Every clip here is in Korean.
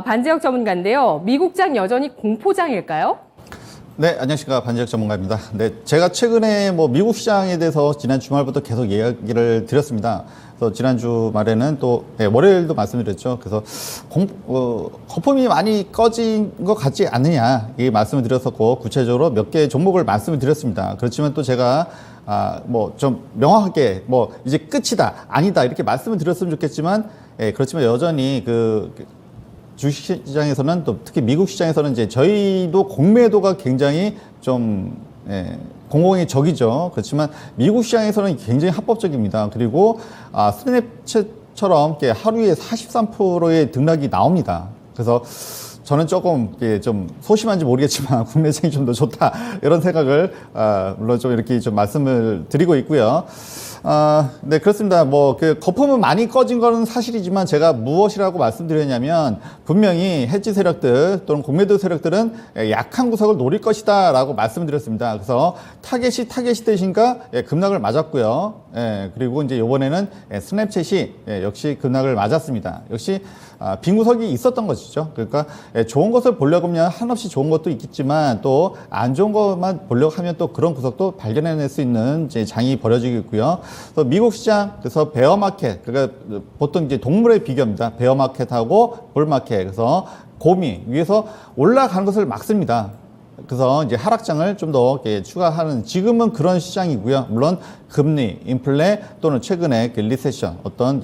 반지역 전문가인데요. 미국장 여전히 공포장일까요? 네, 안녕하십니까. 반지역 전문가입니다. 네, 제가 최근에 미국 시장에 대해서 지난 주말부터 계속 이야기를 드렸습니다. 그래서 지난주 말에는 또, 월요일도 말씀드렸죠. 그래서 거품이 많이 꺼진 것 같지 않느냐, 이 말씀을 드렸었고, 구체적으로 몇 개의 종목을 말씀을 드렸습니다. 그렇지만 또 제가 좀 명확하게, 이제 끝이다, 아니다, 이렇게 말씀을 드렸으면 좋겠지만, 그렇지만 여전히 주식시장에서는 또 특히 미국 시장에서는 이제 저희도 공매도가 굉장히 좀 공공의 적이죠. 그렇지만 미국 시장에서는 굉장히 합법적입니다. 그리고 스냅챗처럼 하루에 43%의 등락이 나옵니다. 그래서 저는 조금 좀 소심한지 모르겠지만 국내장이 좀 더 좋다 이런 생각을 물론 좀 이렇게 좀 말씀을 드리고 있고요. 네, 그렇습니다. 거품은 많이 꺼진 거는 사실이지만 제가 무엇이라고 말씀드렸냐면 분명히 해지 세력들 또는 공매도 세력들은 약한 구석을 노릴 것이다 라고 말씀드렸습니다. 그래서 타겟이 되신가 급락을 맞았고요. 그리고 이제 이번에는 스냅챗이 역시 급락을 맞았습니다. 역시 빈 구석이 있었던 것이죠. 그러니까 좋은 것을 보려고 하면 한없이 좋은 것도 있겠지만 또 안 좋은 것만 보려고 하면 또 그런 구석도 발견해낼 수 있는 이제 장이 벌어지고 있고요. 그래서 미국 시장, 그래서 베어마켓, 그러니까 보통 이제 동물의 비교입니다. 베어마켓하고 볼마켓. 그래서 곰이 위에서 올라가는 것을 막습니다. 그래서 이제 하락장을 좀 더 추가하는 지금은 그런 시장이고요. 물론 금리, 인플레 또는 최근에 리세션, 어떤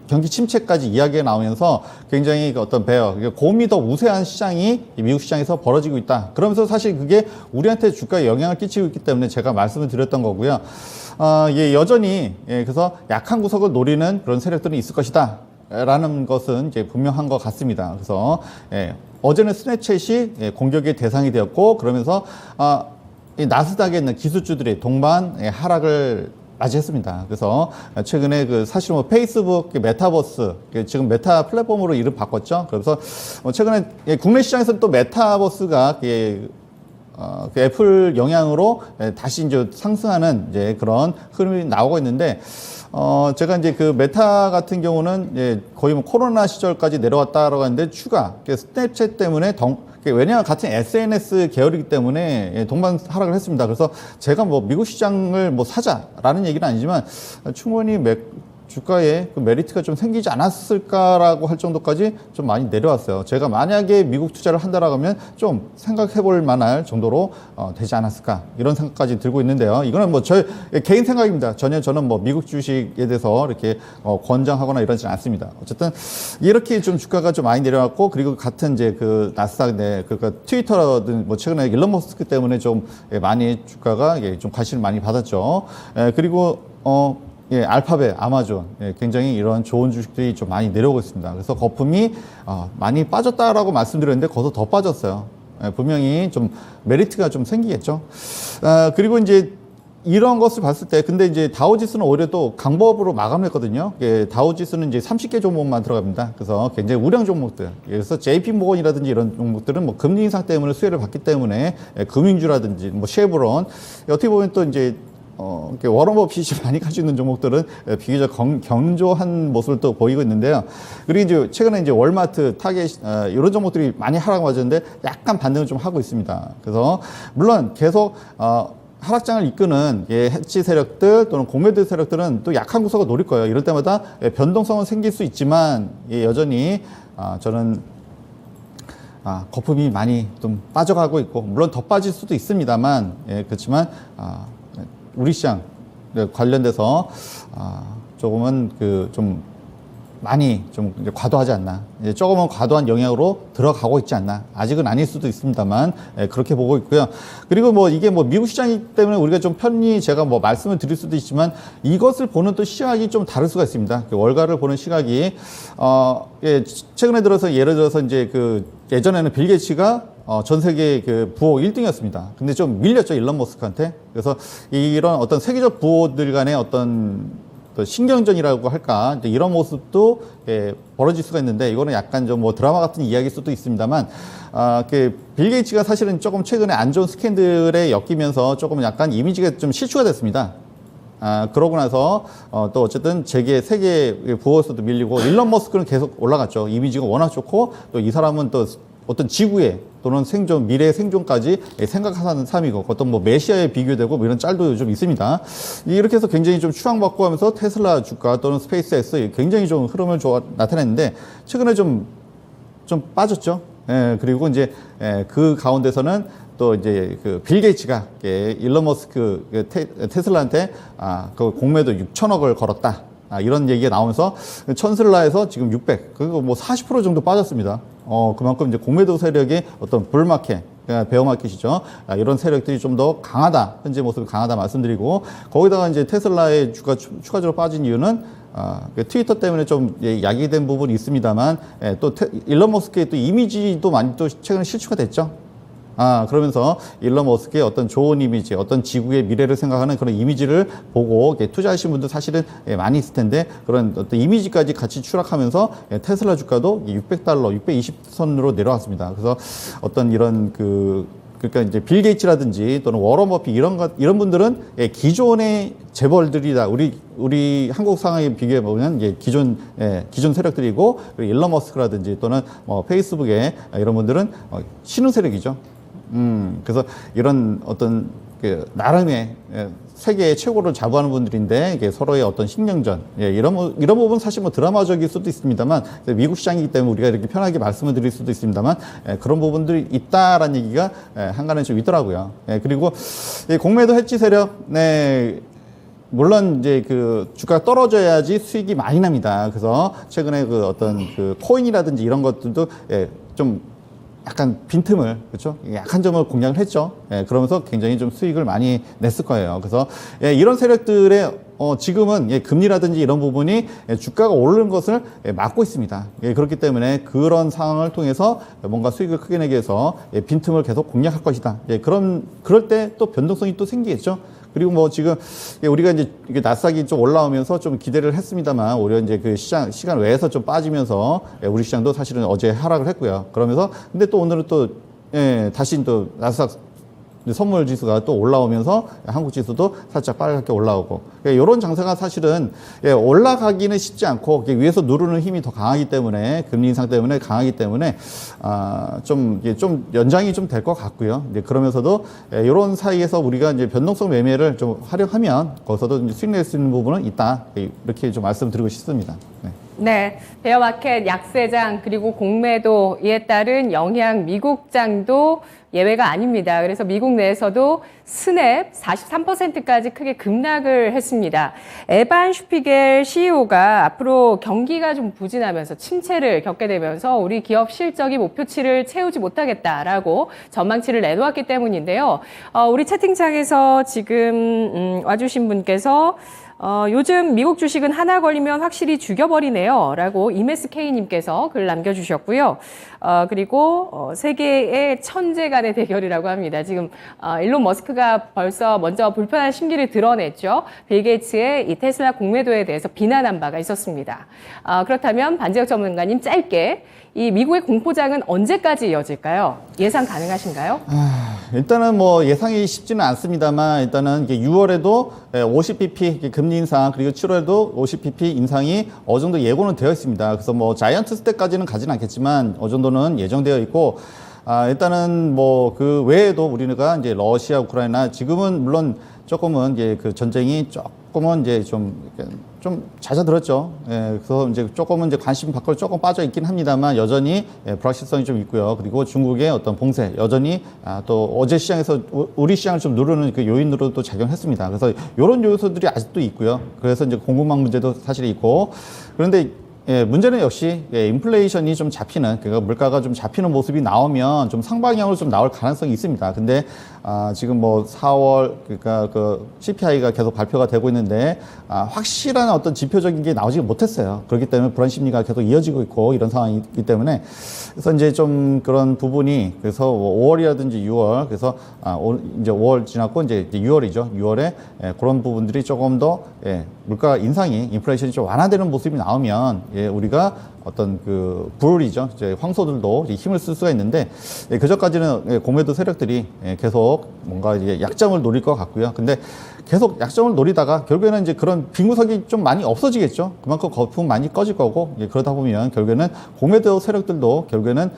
경기 침체까지 이야기가 나오면서 굉장히 어떤 곰이 더 우세한 시장이 미국 시장에서 벌어지고 있다. 그러면서 사실 그게 우리한테 주가에 영향을 끼치고 있기 때문에 제가 말씀을 드렸던 거고요. 여전히 그래서 약한 구석을 노리는 그런 세력들이 있을 것이다. 라는 것은 이제 분명한 것 같습니다. 그래서 어제는 스냅챗이 공격의 대상이 되었고 그러면서 이 나스닥에 있는 기술주들이 동반 하락을 맞이했습니다. 그래서 최근에 사실 페이스북 메타버스 지금 메타 플랫폼으로 이름 바꿨죠. 그래서 최근에 국내 시장에서는 또 메타버스가 애플 영향으로 다시 이제 상승하는 이제 그런 흐름이 나오고 있는데 제가 이제 메타 같은 경우는 거의 코로나 시절까지 내려왔다라고 하는데 추가 스냅챗 때문에 왜냐하면 같은 SNS 계열이기 때문에 동반 하락을 했습니다. 그래서 제가 미국 시장을 사자라는 얘기는 아니지만 충분히 주가에 메리트가 좀 생기지 않았을까라고 할 정도까지 좀 많이 내려왔어요. 제가 만약에 미국 투자를 한다라고 하면 좀 생각해 볼 만할 정도로 되지 않았을까 이런 생각까지 들고 있는데요. 이거는 저의 개인 생각입니다. 전혀 저는 미국 주식에 대해서 이렇게 권장하거나 이러지 않습니다. 어쨌든 이렇게 좀 주가가 좀 많이 내려왔고 그리고 같은 이제 나스닥 그러니까 트위터라든 최근에 일론 머스크 때문에 좀 많이 주가가 좀 관심을 많이 받았죠. 그리고 알파벳, 아마존, 굉장히 이런 좋은 주식들이 좀 많이 내려오고 있습니다. 그래서 거품이 많이 빠졌다라고 말씀드렸는데 거기서 더 빠졌어요. 분명히 좀 메리트가 좀 생기겠죠. 그리고 이제 이런 것을 봤을 때, 근데 이제 다우지수는 오히려 또 강보업으로 마감했거든요. 다우지수는 이제 30개 종목만 들어갑니다. 그래서 굉장히 우량 종목들. 그래서 JP모건이라든지 이런 종목들은 금리 인상 때문에 수혜를 받기 때문에 금융주라든지 쉐브론, 어떻게 보면 또 이제 워런 버핏이 많이 가지고 있는 종목들은 비교적 견조한 모습을 또 보이고 있는데요. 그리고 이제 최근에 이제 월마트, 타겟, 이런 종목들이 많이 하락 맞았는데 약간 반등을 좀 하고 있습니다. 그래서 물론 계속, 하락장을 이끄는 해치 세력들 또는 공매도 세력들은 또 약한 구석을 노릴 거예요. 이럴 때마다 변동성은 생길 수 있지만 여전히 저는 거품이 많이 좀 빠져가고 있고 물론 더 빠질 수도 있습니다만 그렇지만 우리 시장 관련돼서 조금은 좀 많이 좀 과도하지 않나, 조금은 과도한 영향으로 들어가고 있지 않나. 아직은 아닐 수도 있습니다만 그렇게 보고 있고요. 그리고 이게 미국 시장이기 때문에 우리가 좀 편히 제가 말씀을 드릴 수도 있지만 이것을 보는 또 시각이 좀 다를 수가 있습니다. 월가를 보는 시각이 최근에 들어서 예를 들어서 이제 예전에는 빌 게이츠가 전 세계 부호 1등이었습니다. 근데 좀 밀렸죠, 일론 머스크한테. 그래서 이런 어떤 세계적 부호들 간의 어떤 신경전이라고 할까, 이런 모습도 벌어질 수가 있는데, 이거는 약간 좀 드라마 같은 이야기일 수도 있습니다만, 빌 게이츠가 사실은 조금 최근에 안 좋은 스캔들에 엮이면서 조금 약간 이미지가 좀 실추가 됐습니다. 그러고 나서 또 어쨌든 재계 세계 부호에서도 밀리고 일론 머스크는 계속 올라갔죠. 이미지가 워낙 좋고 또 이 사람은 또 어떤 지구에 또는 생존, 미래의 생존까지 생각하는 삶이고 어떤 뭐 메시아에 비교되고 뭐 이런 짤도 좀 있습니다. 이렇게 해서 굉장히 좀 추앙받고 하면서 테슬라 주가 또는 스페이스X 굉장히 좀 흐름을 나타냈는데 최근에 좀 빠졌죠. 예, 그리고 이제 그 가운데서는 또 이제 그 빌 게이츠가 일론 머스크 테슬라한테 그 공매도 6천억을 걸었다. 이런 얘기가 나오면서 천슬라에서 지금 600, 그리고 뭐 40% 정도 빠졌습니다. 그만큼 이제 공매도 세력의 어떤 불마켓, 베어마켓이죠. 이런 세력들이 좀 더 강하다, 현재 모습이 강하다 말씀드리고, 거기다가 이제 테슬라의 주가 추가적으로 빠진 이유는 트위터 때문에 좀 야기된 부분이 있습니다만, 또 일론 머스크의 또 이미지도 많이 또 최근에 실추가 됐죠. 그러면서 일론 머스크의 어떤 좋은 이미지, 어떤 지구의 미래를 생각하는 그런 이미지를 보고 투자하신 분들 사실은 많이 있을 텐데, 그런 어떤 이미지까지 같이 추락하면서 테슬라 주가도 $600, 620선으로 내려왔습니다. 그래서 어떤 이런 그러니까 이제 빌 게이츠라든지 또는 워런 버핏 이런 분들은 기존의 재벌들이다. 우리 한국 상황에 비교해 보면 기존 세력들이고, 일론 머스크라든지 또는 페이스북의 이런 분들은 신흥 세력이죠. 그래서 이런 어떤 나름의 세계의 최고를 자부하는 분들인데 이게 서로의 어떤 신경전, 이런 부분 사실 뭐 드라마적일 수도 있습니다만, 미국 시장이기 때문에 우리가 이렇게 편하게 말씀을 드릴 수도 있습니다만, 그런 부분들이 있다라는 얘기가 한간에 좀 있더라고요. 그리고 이 공매도 해지 세력, 물론 이제 그 주가가 떨어져야지 수익이 많이 납니다. 그래서 최근에 그 어떤 그 코인이라든지 이런 것들도 좀 약간 빈틈을, 그렇죠? 약한 점을 공략을 했죠. 그러면서 굉장히 좀 수익을 많이 냈을 거예요. 그래서 이런 세력들의 지금은 금리라든지 이런 부분이 주가가 오르는 것을 막고 있습니다. 그렇기 때문에 그런 상황을 통해서 뭔가 수익을 크게 내기 위해서 빈틈을 계속 공략할 것이다. 그럴 때 또 변동성이 또 생기겠죠. 그리고 뭐 지금 우리가 이제 나스닥이 좀 올라오면서 좀 기대를 했습니다만, 오히려 이제 그 시간 외에서 좀 빠지면서 우리 시장도 사실은 어제 하락을 했고요. 그러면서 근데 또 오늘은 또 다시 또 나스닥 선물 지수가 또 올라오면서 한국 지수도 살짝 빨갛게 올라오고, 이런 장세가 사실은 올라가기는 쉽지 않고 위에서 누르는 힘이 더 강하기 때문에, 금리 인상 때문에 강하기 때문에 좀 연장이 좀 될 것 같고요. 그러면서도 이런 사이에서 우리가 이제 변동성 매매를 좀 활용하면 거기서도 이제 수익 낼 수 있는 부분은 있다, 이렇게 좀 말씀드리고 싶습니다. 네, 베어마켓 약세장 그리고 공매도 이에 따른 영향 미국장도 예외가 아닙니다. 그래서 미국 내에서도 스냅 43%까지 크게 급락을 했습니다. 에반 슈피겔 CEO가 앞으로 경기가 좀 부진하면서 침체를 겪게 되면서 우리 기업 실적이 목표치를 채우지 못하겠다라고 전망치를 내놓았기 때문인데요. 우리 채팅창에서 지금 와주신 분께서 요즘 미국 주식은 하나 걸리면 확실히 죽여버리네요. 라고 이메스케이님께서 글 남겨주셨고요. 그리고 세계의 천재 간의 대결이라고 합니다. 지금 일론 머스크가 벌써 먼저 불편한 심기를 드러냈죠. 빌 게이츠의 이 테슬라 공매도에 대해서 비난한 바가 있었습니다. 그렇다면 반지혁 전문가님, 짧게 이 미국의 공포장은 언제까지 이어질까요? 예상 가능하신가요? 일단은 뭐 예상이 쉽지는 않습니다만, 일단은 6월에도 50bp 금리 인상, 그리고 7월에도 50bp 인상이 어느 정도 예고는 되어 있습니다. 그래서 뭐 자이언트 스텝까지는 가지는 않겠지만 어느 정도는 예정되어 있고, 일단은 뭐 그 외에도 우리가 이제 러시아, 우크라이나 지금은 물론 조금은 이제 그 전쟁이 조금은 이제 좀 잦아들었죠. 그래서 이제 조금은 이제 관심 밖으로 조금 빠져 있긴 합니다만, 여전히 불확실성이 좀 있고요. 그리고 중국의 어떤 봉쇄, 여전히 또 어제 시장에서 우리 시장을 좀 누르는 그 요인으로 또 작용했습니다. 그래서 이런 요소들이 아직도 있고요. 그래서 이제 공급망 문제도 사실 있고, 그런데 문제는 역시 인플레이션이 좀 잡히는, 그러니까 물가가 좀 잡히는 모습이 나오면 좀 상방향으로 좀 나올 가능성이 있습니다. 근데 지금 뭐 4월 그러니까 그 CPI가 계속 발표가 되고 있는데 확실한 어떤 지표적인 게 나오지 못했어요. 그렇기 때문에 불안 심리가 계속 이어지고 있고 이런 상황이기 때문에, 그래서 이제 좀 그런 부분이, 그래서 5월이라든지 6월, 그래서 이제 5월 지났고 이제 6월이죠. 6월에 그런 부분들이 조금 더 물가 인상이, 인플레이션이 좀 완화되는 모습이 나오면 우리가 어떤 그 불이죠. 이제 황소들도 이제 힘을 쓸 수가 있는데 그전까지는 공매도 세력들이 계속 뭔가 이제 약점을 노릴 것 같고요. 근데 계속 약점을 노리다가 결국에는 이제 그런 빈구석이 좀 많이 없어지겠죠. 그만큼 거품 많이 꺼질 거고 그러다 보면 결국에는 공매도 세력들도 결국에는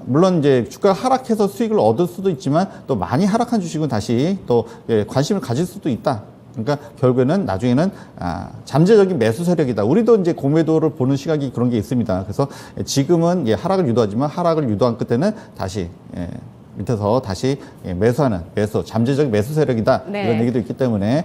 물론 이제 주가가 하락해서 수익을 얻을 수도 있지만 또 많이 하락한 주식은 다시 또 관심을 가질 수도 있다. 그러니까 결국에는 나중에는 잠재적인 매수 세력이다. 우리도 이제 공매도를 보는 시각이 그런 게 있습니다. 그래서 지금은 하락을 유도하지만 하락을 유도한 끝에는 다시 밑에서 다시 매수하는 잠재적 매수 세력이다. 네. 이런 얘기도 있기 때문에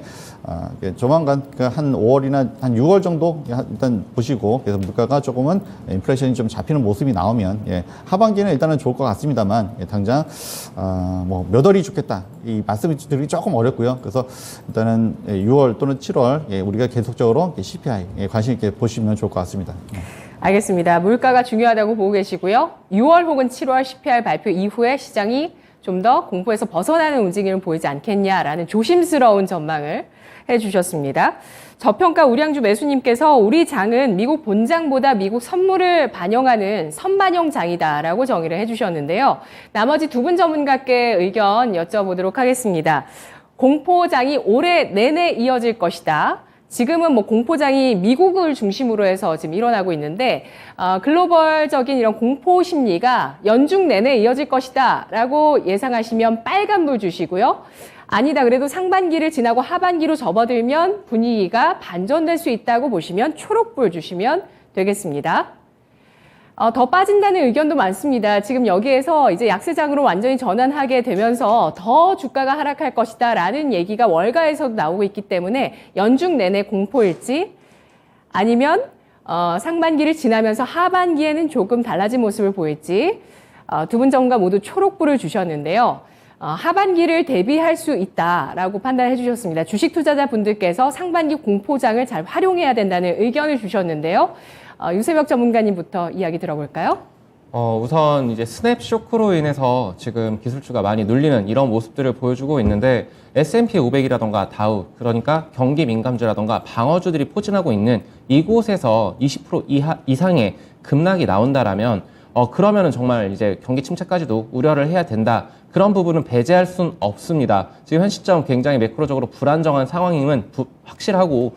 조만간 한 5월이나 한 6월 정도 일단 보시고 그래서 물가가 조금은 인플레이션이 좀 잡히는 모습이 나오면 하반기는 일단은 좋을 것 같습니다만 당장 뭐 몇 월이 좋겠다 이 말씀을 드리기 조금 어렵고요. 그래서 일단은 6월 또는 7월 우리가 계속적으로 CPI 관심 있게 보시면 좋을 것 같습니다. 알겠습니다. 물가가 중요하다고 보고 계시고요. 6월 혹은 7월 CPI 발표 이후에 시장이 좀 더 공포에서 벗어나는 움직임을 보이지 않겠냐라는 조심스러운 전망을 해주셨습니다. 저평가 우량주 매수님께서 우리 장은 미국 본장보다 미국 선물을 반영하는 선반영 장이다라고 정의를 해주셨는데요. 나머지 두 분 전문가께 의견 여쭤보도록 하겠습니다. 공포장이 올해 내내 이어질 것이다. 지금은 뭐 공포장이 미국을 중심으로 해서 지금 일어나고 있는데 글로벌적인 이런 공포 심리가 연중 내내 이어질 것이다 라고 예상하시면 빨간불 주시고요. 아니다 그래도 상반기를 지나고 하반기로 접어들면 분위기가 반전될 수 있다고 보시면 초록불 주시면 되겠습니다. 더 빠진다는 의견도 많습니다. 지금 여기에서 이제 약세장으로 완전히 전환하게 되면서 더 주가가 하락할 것이다 라는 얘기가 월가에서도 나오고 있기 때문에 연중 내내 공포일지 아니면 상반기를 지나면서 하반기에는 조금 달라진 모습을 보일지 두 분 전문가 모두 초록불을 주셨는데요. 하반기를 대비할 수 있다라고 판단해 주셨습니다. 주식 투자자분들께서 상반기 공포장을 잘 활용해야 된다는 의견을 주셨는데요. 유세벽 전문가님부터 이야기 들어볼까요? 우선 이제 스냅 쇼크로 인해서 지금 기술주가 많이 눌리는 이런 모습들을 보여주고 있는데 S&P 500이라던가 다우, 그러니까 경기 민감주라던가 방어주들이 포진하고 있는 이곳에서 20% 이상의 급락이 나온다라면 그러면은 정말 이제 경기 침체까지도 우려를 해야 된다. 그런 부분은 배제할 수는 없습니다. 지금 현 시점 굉장히 매크로적으로 불안정한 상황임은 확실하고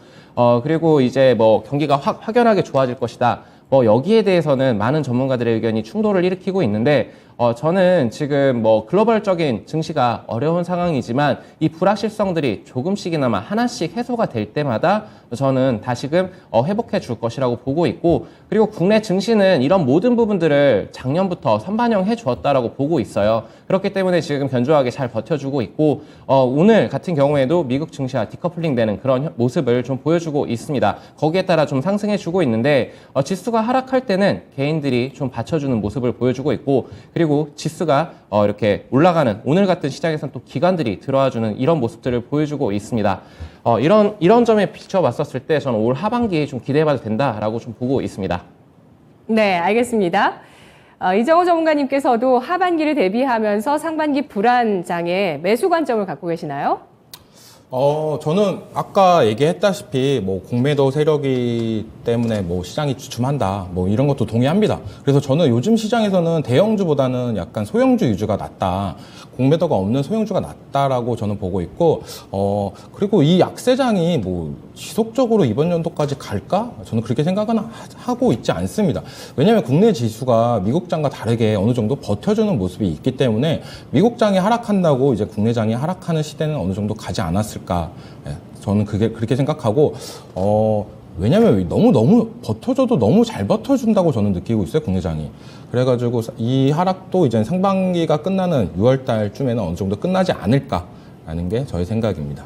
그리고 이제 뭐 경기가 확연하게 좋아질 것이다. 뭐 여기에 대해서는 많은 전문가들의 의견이 충돌을 일으키고 있는데 저는 지금 뭐 글로벌적인 증시가 어려운 상황이지만 이 불확실성들이 조금씩이나마 하나씩 해소가 될 때마다 저는 다시금 회복해 줄 것이라고 보고 있고 그리고 국내 증시는 이런 모든 부분들을 작년부터 선반영해 주었다라고 보고 있어요. 그렇기 때문에 지금 견조하게 잘 버텨주고 있고 오늘 같은 경우에도 미국 증시와 디커플링 되는 그런 모습을 좀 보여주고 있습니다. 거기에 따라 좀 상승해 주고 있는데 지수가 하락할 때는 개인들이 좀 받쳐주는 모습을 보여주고 있고 그리고 지수가 이렇게 올라가는 오늘 같은 시장에서는 또 기관들이 들어와주는 이런 모습들을 보여주고 있습니다. 이런 점에 비춰봤었을 때 저는 올 하반기에 좀 기대해봐도 된다라고 좀 보고 있습니다. 네, 알겠습니다. 이정호 전문가님께서도 하반기를 대비하면서 상반기 불안장에 매수 관점을 갖고 계시나요? 저는 아까 얘기했다시피 뭐 공매도 세력이 때문에 뭐 시장이 주춤한다 뭐 이런 것도 동의합니다. 그래서 저는 요즘 시장에서는 대형주보다는 약간 소형주 위주가 낫다. 공매도가 없는 소형주가 낫다라고 저는 보고 있고 그리고 이 약세장이 뭐 지속적으로 이번 연도까지 갈까? 저는 그렇게 생각은 하고 있지 않습니다. 왜냐하면 국내 지수가 미국장과 다르게 어느 정도 버텨주는 모습이 있기 때문에 미국장이 하락한다고 이제 국내장이 하락하는 시대는 어느 정도 가지 않았을까? 저는 그렇게 생각하고 왜냐면 너무 버텨줘도 너무 잘 버텨준다고 저는 느끼고 있어요, 국내장이. 그래가지고 이 하락도 이제 상반기가 끝나는 6월 달쯤에는 어느 정도 끝나지 않을까라는 게 저의 생각입니다.